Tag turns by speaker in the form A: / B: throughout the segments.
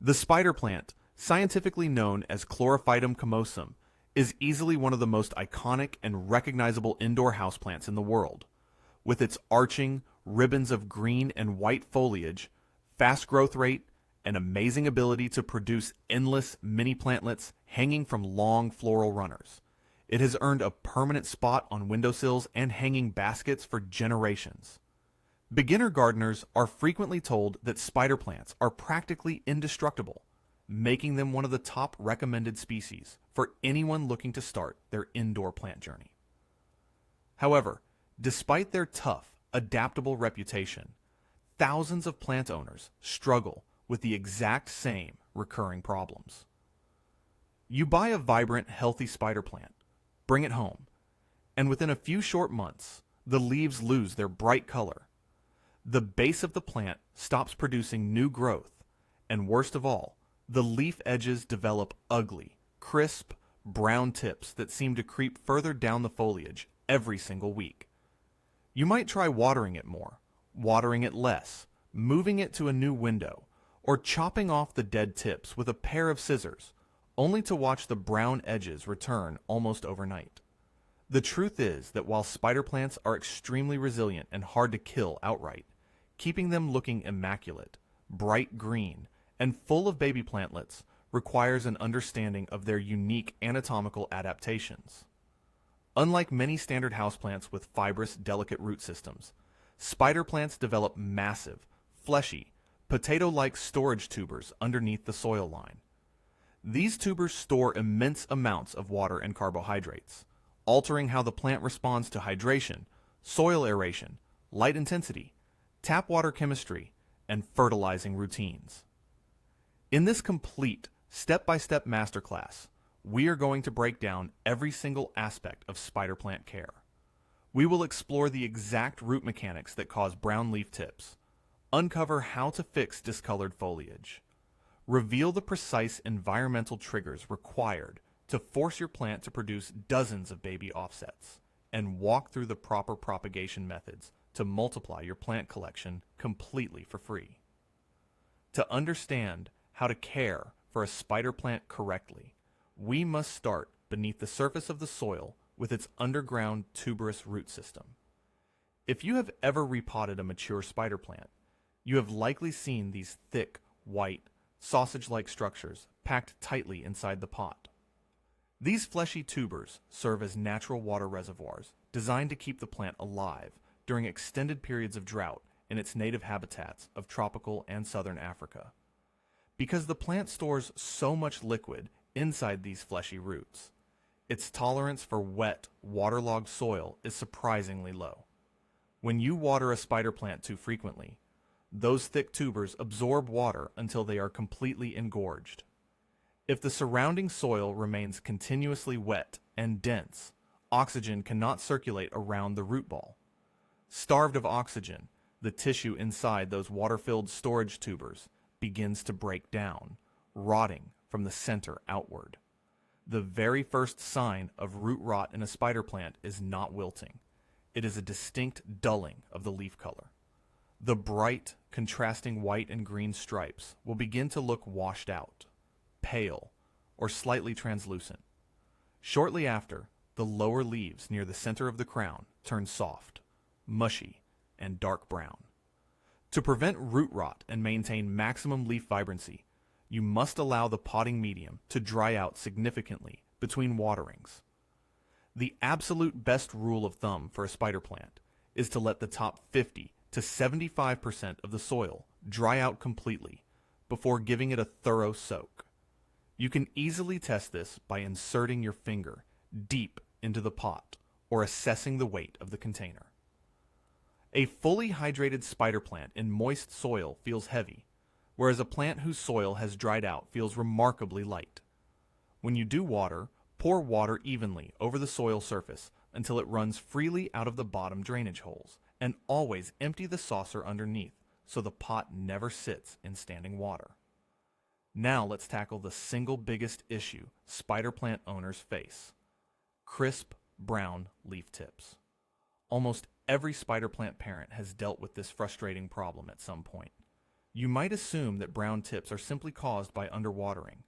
A: The spider plant, scientifically known as Chlorophytum comosum, is easily one of the most iconic and recognizable indoor houseplants in the world. With its arching, ribbons of green and white foliage, fast growth rate, and amazing ability to produce endless mini plantlets hanging from long floral runners, it has earned a permanent spot on windowsills and hanging baskets for generations. Beginner gardeners are frequently told that spider plants are practically indestructible, making them one of the top recommended species for anyone looking to start their indoor plant journey. However, despite their tough, adaptable reputation, thousands of plant owners struggle with the exact same recurring problems. You buy a vibrant, healthy spider plant, bring it home, and within a few short months, the leaves lose their bright color. The base of the plant stops producing new growth, and worst of all, the leaf edges develop ugly, crisp, brown tips that seem to creep further down the foliage every single week. You might try watering it more, watering it less, moving it to a new window, or chopping off the dead tips with a pair of scissors, only to watch the brown edges return almost overnight. The truth is that while spider plants are extremely resilient and hard to kill outright, keeping them looking immaculate, bright green, and full of baby plantlets requires an understanding of their unique anatomical adaptations. Unlike many standard houseplants with fibrous, delicate root systems, spider plants develop massive, fleshy, potato-like storage tubers underneath the soil line. These tubers store immense amounts of water and carbohydrates, altering how the plant responds to hydration, soil aeration, light intensity, tap water chemistry, and fertilizing routines. In this complete, step-by-step masterclass, we are going to break down every single aspect of spider plant care. We will explore the exact root mechanics that cause brown leaf tips, uncover how to fix discolored foliage, reveal the precise environmental triggers required to force your plant to produce dozens of baby offsets, and walk through the proper propagation methods to multiply your plant collection completely for free. To understand how to care for a spider plant correctly, we must start beneath the surface of the soil with its underground tuberous root system. If you have ever repotted a mature spider plant, you have likely seen these thick, white, sausage-like structures packed tightly inside the pot. These fleshy tubers serve as natural water reservoirs designed to keep the plant alive during extended periods of drought in its native habitats of tropical and southern Africa. Because the plant stores so much liquid inside these fleshy roots, its tolerance for wet, waterlogged soil is surprisingly low. When you water a spider plant too frequently, those thick tubers absorb water until they are completely engorged. If the surrounding soil remains continuously wet and dense, oxygen cannot circulate around the root ball. Starved of oxygen, the tissue inside those water-filled storage tubers begins to break down, rotting from the center outward. The very first sign of root rot in a spider plant is not wilting. It is a distinct dulling of the leaf color. The bright, contrasting white and green stripes will begin to look washed out, pale, or slightly translucent. Shortly after, the lower leaves near the center of the crown turn soft, mushy, and dark brown. To prevent root rot and maintain maximum leaf vibrancy, you must allow the potting medium to dry out significantly between waterings. The absolute best rule of thumb for a spider plant is to let the top 50 to 75% of the soil dry out completely before giving it a thorough soak. You can easily test this by inserting your finger deep into the pot or assessing the weight of the container. A fully hydrated spider plant in moist soil feels heavy, whereas a plant whose soil has dried out feels remarkably light. When you do water, pour water evenly over the soil surface until it runs freely out of the bottom drainage holes, and always empty the saucer underneath so the pot never sits in standing water. Now let's tackle the single biggest issue spider plant owners face: crisp, brown leaf tips. Almost every spider plant parent has dealt with this frustrating problem at some point. You might assume that brown tips are simply caused by underwatering,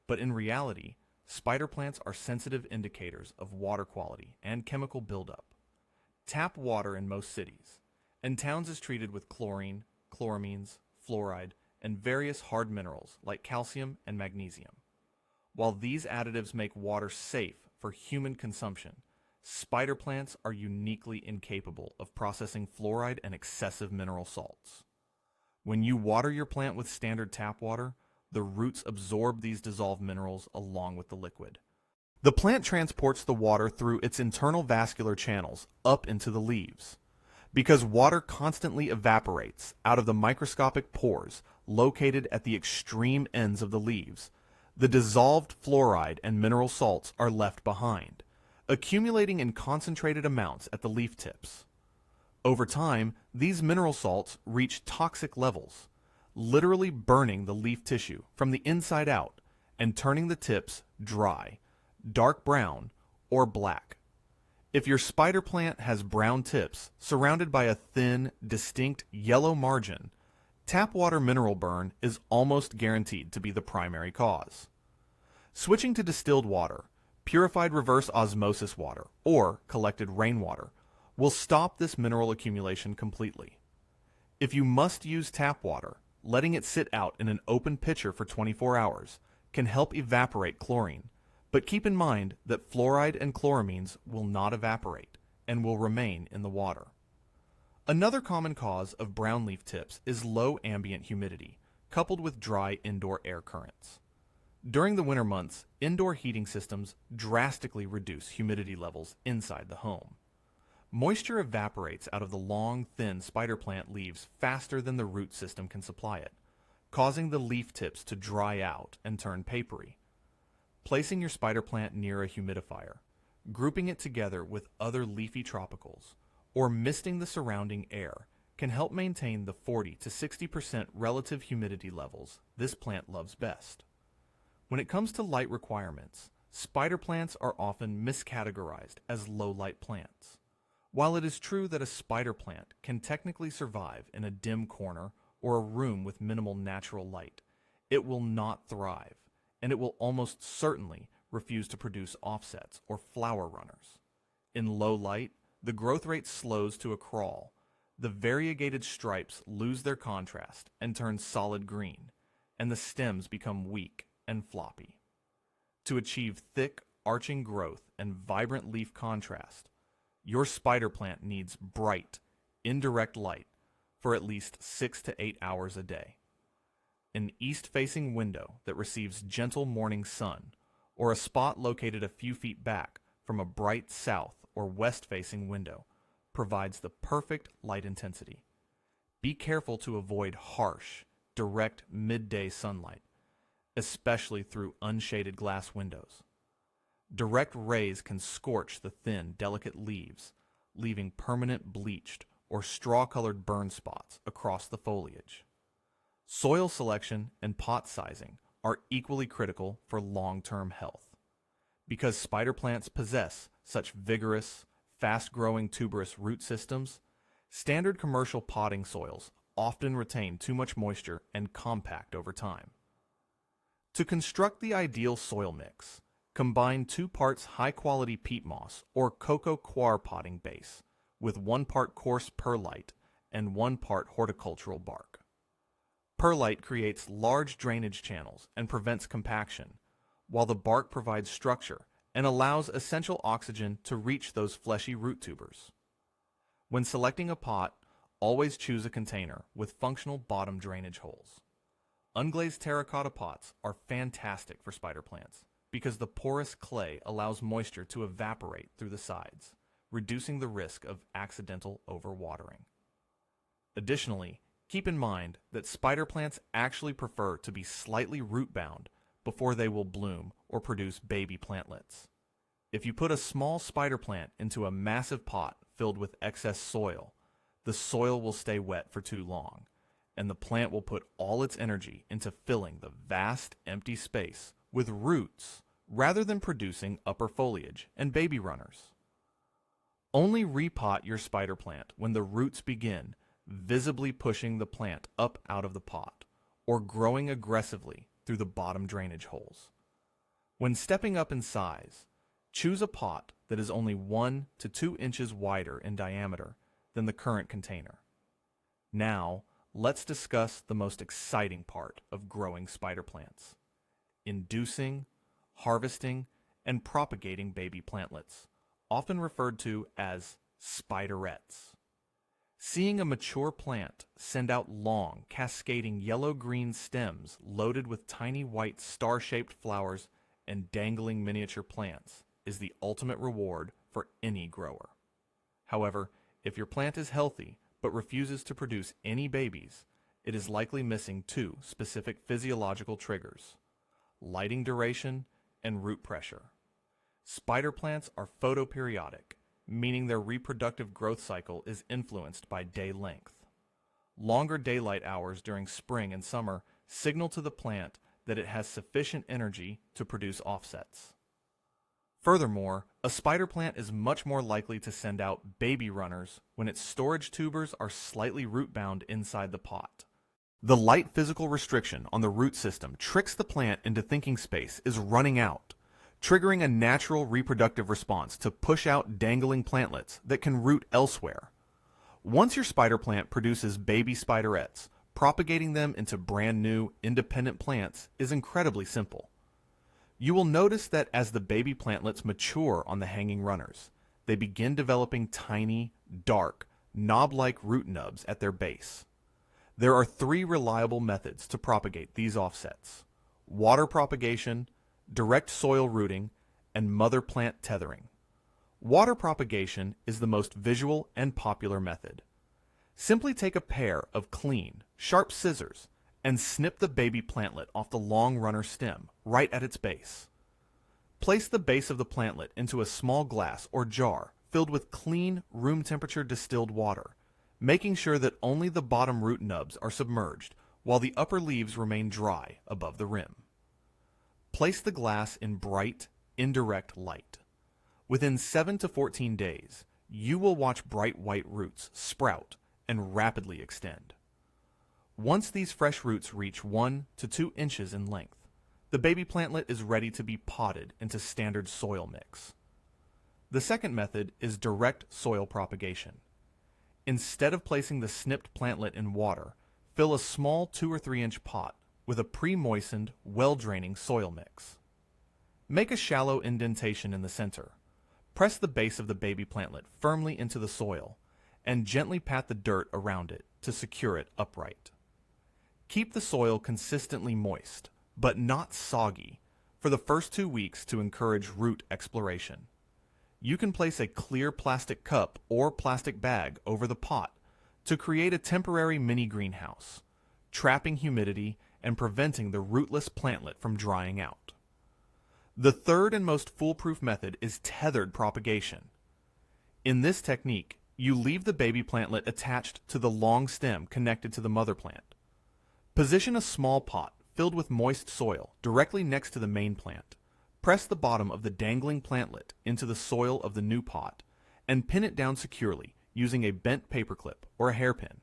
A: but in reality, spider plants are sensitive indicators of water quality and chemical buildup. Tap water in most cities, and towns is treated with chlorine, chloramines, fluoride, and various hard minerals like calcium and magnesium. While these additives make water safe for human consumption, spider plants are uniquely incapable of processing fluoride and excessive mineral salts. When you water your plant with standard tap water, the roots absorb these dissolved minerals along with the liquid. The plant transports the water through its internal vascular channels up into the leaves. Because water constantly evaporates out of the microscopic pores located at the extreme ends of the leaves, the dissolved fluoride and mineral salts are left behind, accumulating in concentrated amounts at the leaf tips. Over time, these mineral salts reach toxic levels, literally burning the leaf tissue from the inside out and turning the tips dry, dark brown, or black. If your spider plant has brown tips surrounded by a thin, distinct yellow margin, tap water mineral burn is almost guaranteed to be the primary cause. Switching to distilled water, purified reverse osmosis water, or collected rainwater, will stop this mineral accumulation completely. If you must use tap water, letting it sit out in an open pitcher for 24 hours can help evaporate chlorine, but keep in mind that fluoride and chloramines will not evaporate and will remain in the water. Another common cause of brown leaf tips is low ambient humidity, coupled with dry indoor air currents. During the winter months, indoor heating systems drastically reduce humidity levels inside the home. Moisture evaporates out of the long, thin spider plant leaves faster than the root system can supply it, causing the leaf tips to dry out and turn papery. Placing your spider plant near a humidifier, grouping it together with other leafy tropicals, or misting the surrounding air can help maintain the 40 to 60% relative humidity levels this plant loves best. When it comes to light requirements, spider plants are often miscategorized as low-light plants. While it is true that a spider plant can technically survive in a dim corner or a room with minimal natural light, it will not thrive, and it will almost certainly refuse to produce offsets or flower runners. In low light, the growth rate slows to a crawl. The variegated stripes lose their contrast and turn solid green, and the stems become weak and floppy. To achieve thick, arching growth and vibrant leaf contrast, your spider plant needs bright, indirect light for at least 6 to 8 hours a day. An east-facing window that receives gentle morning sun, or a spot located a few feet back from a bright south or west-facing window, provides the perfect light intensity. Be careful to avoid harsh, direct midday sunlight, especially through unshaded glass windows. Direct rays can scorch the thin, delicate leaves, leaving permanent bleached or straw-colored burn spots across the foliage. Soil selection and pot sizing are equally critical for long-term health. Because spider plants possess such vigorous, fast-growing tuberous root systems, standard commercial potting soils often retain too much moisture and compact over time. To construct the ideal soil mix, combine 2 parts high-quality peat moss or cocoa coir potting base with 1 part coarse perlite and 1 part horticultural bark. Perlite creates large drainage channels and prevents compaction, while the bark provides structure and allows essential oxygen to reach those fleshy root tubers. When selecting a pot, always choose a container with functional bottom drainage holes. Unglazed terracotta pots are fantastic for spider plants because the porous clay allows moisture to evaporate through the sides, reducing the risk of accidental overwatering. Additionally, keep in mind that spider plants actually prefer to be slightly root-bound before they will bloom or produce baby plantlets. If you put a small spider plant into a massive pot filled with excess soil, the soil will stay wet for too long, and the plant will put all its energy into filling the vast empty space with roots rather than producing upper foliage and baby runners. Only repot your spider plant when the roots begin visibly pushing the plant up out of the pot, or growing aggressively through the bottom drainage holes. When stepping up in size, choose a pot that is only 1 to 2 inches wider in diameter than the current container. Now, let's discuss the most exciting part of growing spider plants: inducing, harvesting, and propagating baby plantlets, often referred to as spiderettes. Seeing a mature plant send out long, cascading yellow-green stems loaded with tiny white star-shaped flowers and dangling miniature plants is the ultimate reward for any grower. However, if your plant is healthy but refuses to produce any babies, it is likely missing 2 specific physiological triggers: lighting duration and root pressure. Spider plants are photoperiodic, meaning their reproductive growth cycle is influenced by day length. Longer daylight hours during spring and summer signal to the plant that it has sufficient energy to produce offsets. Furthermore, a spider plant is much more likely to send out baby runners when its storage tubers are slightly root-bound inside the pot. The light physical restriction on the root system tricks the plant into thinking space is running out, triggering a natural reproductive response to push out dangling plantlets that can root elsewhere. Once your spider plant produces baby spiderettes, propagating them into brand new, independent plants is incredibly simple. You will notice that as the baby plantlets mature on the hanging runners, they begin developing tiny, dark, knob-like root nubs at their base. There are 3 reliable methods to propagate these offsets: water propagation, direct soil rooting, and mother plant tethering. Water propagation is the most visual and popular method. Simply take a pair of clean, sharp scissors and snip the baby plantlet off the long runner stem right at its base. Place the base of the plantlet into a small glass or jar filled with clean, room temperature distilled water, making sure that only the bottom root nubs are submerged while the upper leaves remain dry above the rim. Place the glass in bright, indirect light. Within 7 to 14 days, you will watch bright white roots sprout and rapidly extend. Once these fresh roots reach 1 to 2 inches in length, the baby plantlet is ready to be potted into standard soil mix. The second method is direct soil propagation. Instead of placing the snipped plantlet in water, fill a small 2 or 3 inch pot with a pre-moistened, well-draining soil mix. Make a shallow indentation in the center. Press the base of the baby plantlet firmly into the soil and gently pat the dirt around it to secure it upright. Keep the soil consistently moist, but not soggy, for the first 2 weeks to encourage root exploration. You can place a clear plastic cup or plastic bag over the pot to create a temporary mini greenhouse, trapping humidity and preventing the rootless plantlet from drying out. The third and most foolproof method is tethered propagation. In this technique, you leave the baby plantlet attached to the long stem connected to the mother plant. Position a small pot filled with moist soil directly next to the main plant. Press the bottom of the dangling plantlet into the soil of the new pot and pin it down securely using a bent paperclip or a hairpin.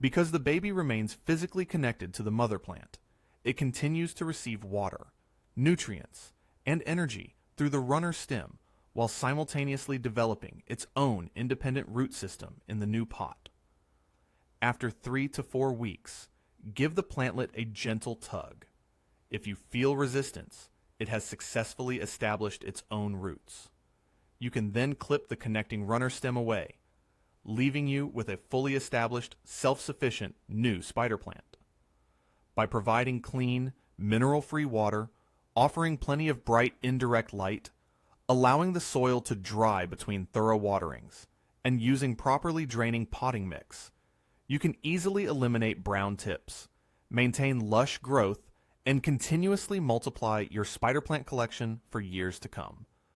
A: Because the baby remains physically connected to the mother plant, it continues to receive water, nutrients, and energy through the runner stem while simultaneously developing its own independent root system in the new pot. After 3 to 4 weeks, give the plantlet a gentle tug. If you feel resistance, it has successfully established its own roots. You can then clip the connecting runner stem away, leaving you with a fully established, self-sufficient new spider plant. By providing clean, mineral-free water, offering plenty of bright indirect light, allowing the soil to dry between thorough waterings, and using properly draining potting mix, you can easily eliminate brown tips, maintain lush growth, and continuously multiply your spider plant collection for years to come.